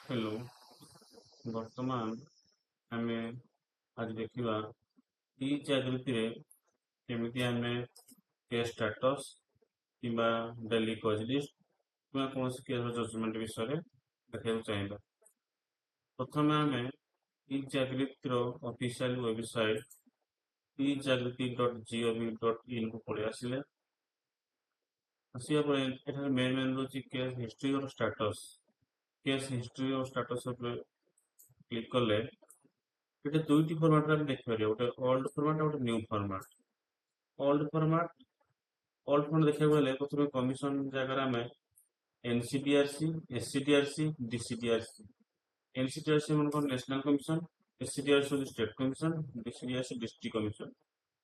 Hello. वर्तमान आमे आज देखिबा ई जागृति रे केमिति आमे केस स्टेटस किंबा डेली कज लिस्ट किंबा कोनोसी केस जजमेंट विषय रे देखिବାକୁ चाहेबा। प्रथमे आमे ई जागृति रो ऑफिशियल वेबसाइट e-jagriti.gov.in को पढ़े आसिले आसिया पर एठारे मेन रोची केस हिस्ट्री और स्टेटस। केस हिस्ट्री और स्टेटस पर क्लिक करले এটা দুইটি ফরম্যাটে আমি দেখতে পারি, ଗୋଟେ ଓଲ୍ଡ ଫର୍ମାଟ ଗୋଟେ ନ୍ୟୁ ଫର୍ମାଟ। ଓଲ୍ଡ ଫର୍ମାଟ ଦେଖିବାକୁ ଗଲେ ପ୍ରଥମେ କମିଶନ ଜାଗାରେ ଆମେ ଏନସିଡିଆରସି, ଏସସିଡିଆରସି, ଡିସିଡିଆରସି। ଏନସିଡିଆରସି ମାନଙ୍କର ନ୍ୟାସନାଲ କମିଶନ, ଏସସିଡିଆରସି ହେଉଛି ଷ୍ଟେଟ କମିଶନ, ଡିସିଡିଆରସି ଡିଷ୍ଟ୍ରିକ୍ଟ କମିଶନ।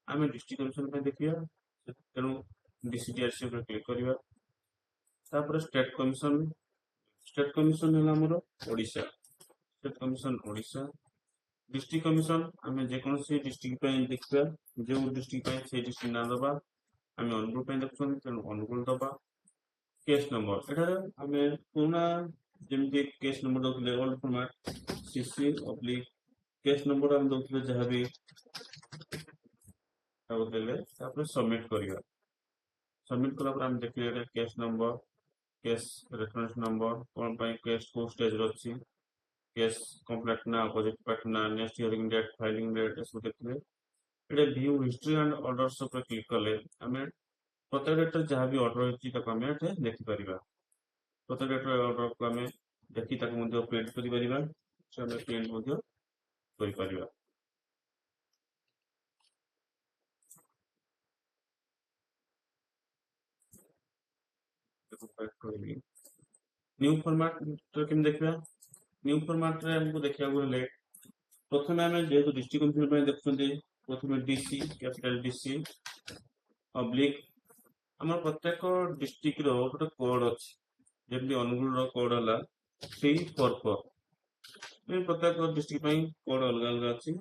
ଆମେ ଡିଷ୍ଟ୍ରିକ୍ଟ କମିଶନ ପାଇଁ ଦେଖିବା, ତେଣୁ ଡିସିଡିଆରସି ଉପରେ କ୍ଲିକ୍ କରିବା। ତାପରେ ଷ୍ଟେଟ କମିଶନ ହେଲା ଆମର Odisha, state commission Odisha. District commission आम जेकोसी डिस्ट्रिक्ट देखा, जो डिस्ट्रिक्ट से डिस्ट्रिक्ट ना दबा। आम अनुगुल देखुं तेणु अनुगुल दबा। केस नंबर एठार आम पुराना जमी केस नंबर दौले old format CC oblique case number आम दौले जहाँ भी देले सबमिट करवा। सबमिट कला आम देखिए case number, case reference number, कौन केस को स्टेज अच्छी, केस कंप्लेंट ना, अपोजिट पार्टी ना, next hearing date, filing date सब देखिए। ये व्यू हिस्ट्री एंड ऑर्डर्स पर क्लिक कले आम प्रत्येक डेट जहाँ भी ऑर्डर होती देखिपर। प्रत्येक डेट ऑर्डर को आम देखी प्रिंट कर प्रिंट न्यू फॉर्मेट केम देखा। न्यू फॉर्मेट रे हमको देखा गले प्रथम आम जेहतु डिस्ट्रिक्ट कमिशन देखते प्रथम डीसी कैपिटल डीसी ऑब्लिक आम प्रत्येक डिस्ट्रिक्ट रो गोटे कोड अच्छी, जमी अनुगुल कोड है 344। प्रत्येक डिस्ट्रिक्ट कोड अलग अलग अच्छी।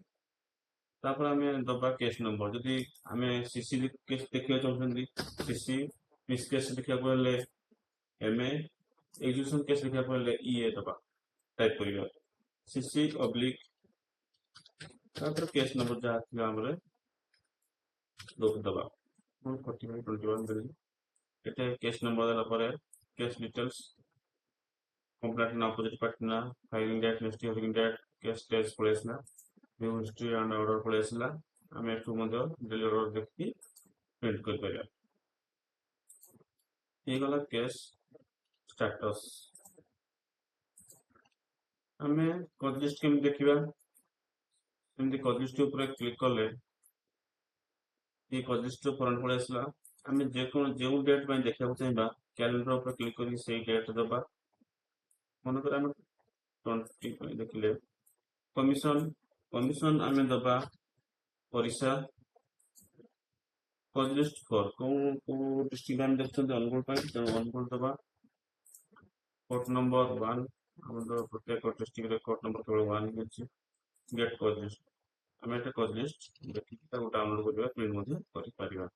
तापर आम दबा केस नंबर, जदि आम सीसी केस देखा चाहते सीसी, मिस केस देखा एमए, एग्जीक्यूशन केस देखा ईए दबा टाइप करिया सीसी ऑब्लिक तापर केस नंबर जहाँ थी आम दबा 4521 देली। एटे केस नंबर देला परे केस डिटेल्स, कंप्लेंट ना, अपोजिट पार्टी ना, filing date, next hearing date, case stage पळेसला, व्यू हिस्ट्री एंड ऑर्डर पळेसला। आम एठू मध्य डेली ऑर्डर देखि प्रिंट कर परिया। ये गला केस स्टेटस। आम कज लिस्ट केमि देखिबा, एमती कज लिस्ट ऊपर क्लिक कले ये कज लिस्ट फरंट पळे आसला। आम जो डेट देखा चाहिए कैलेंडर ऊपर क्लिक कर डेट दबा। मनकर आम 20 देखिले कमिशन, कमिशन आम दबा ओडिशा। कज लिस्ट फॉर को डिस्ट्रिक्ट आम देखते अनुगुल तेणु अनुगुल दबा। कोर्ट नंबर 1 प्रत्येक डिस्ट्रिक्ट कोर्ट नंबर केवल 1 होची। गेट कज लिस्ट आम एटा कज लिस्ट देखि डाउनलोड करबा, प्रिंट करि परिबा।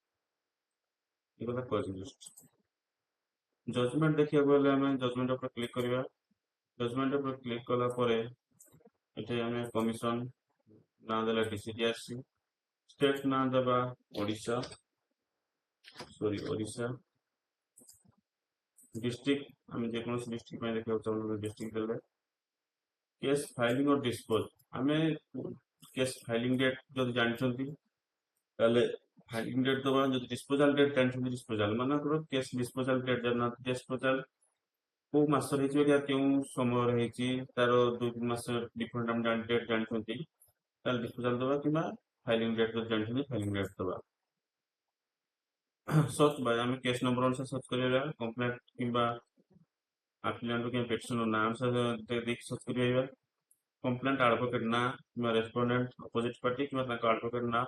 ये गला कज लिस्ट। जजमेंट देखिया गले आम जजमेंट ऊपर क्लिक करबा। जजमेंट ऊपर क्लिक कला परे एटे आम कमिशन ना देला डीसीडीआरसी, स्टेट ना देबा ओडिशा, ओडिशा। डिस्ट्रिक्ट आम जेकोसी डिस्ट्रिक्ट देखा चाहूँ डिस्ट्रिक्ट देले। केस फाइलिंग और डिस्पोज आम केस फाइलिंग डेट जब जानते फाइलिंग डेट दबा, जो डिस्पोजाल डेट जानते डिस्पोजाल मान केस डिस्पोजाल डेट जाना डिस्पोजाल को मास क्यों समय तार 2-3 मास डिफरेंट आम डेट जानते डिस्पोजाल दबा कि फाइलिंग डेट जब जानते फाइलिंग डेट दबा। सर्च बाय आम केस नंबर अनुसार सर्च करिया, कंप्लेंट किंबा एप्लिकेंट के पेटिशन ना अनुसार देख सर्च करिया। कंप्लेंट एडवोकेट ना कि रेस्पोंडेंट अपोजिट पार्टी कि एडवोकेट ना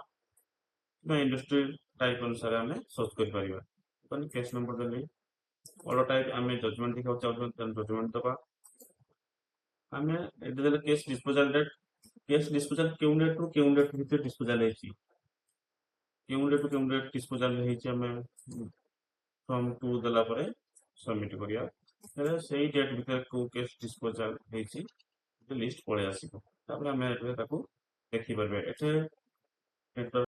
कि इंडस्ट्री टाइप अनुसार आम सर्च कर परिबा। केस नंबर देली ऑर्डर टाइप आम जजमेंट देखा चाहते जजमेंट दबा। आम ये केस डिस्पोजाल डेट, केस डिस्पोजाल क्यों डेट रु क्यों डेट भितर डिस्पोजाल होती, क्यों डेट डिस्पोजाल होती आम फ्रॉम 2 देला परे सबमिट करिया। ହେଲେ ସେଇ ଡେଟ୍ ଭିତରେ କୋଉ କେସ୍ ଡିସ୍ପୋଜାଲ୍ ହେଇଛି ଗୋଟେ ଲିଷ୍ଟ ପଳେଇ ଆସିବ। ତାପରେ ଆମେ ଏଠାରେ ତାକୁ ଦେଖିପାରିବା। ଏଠାରେ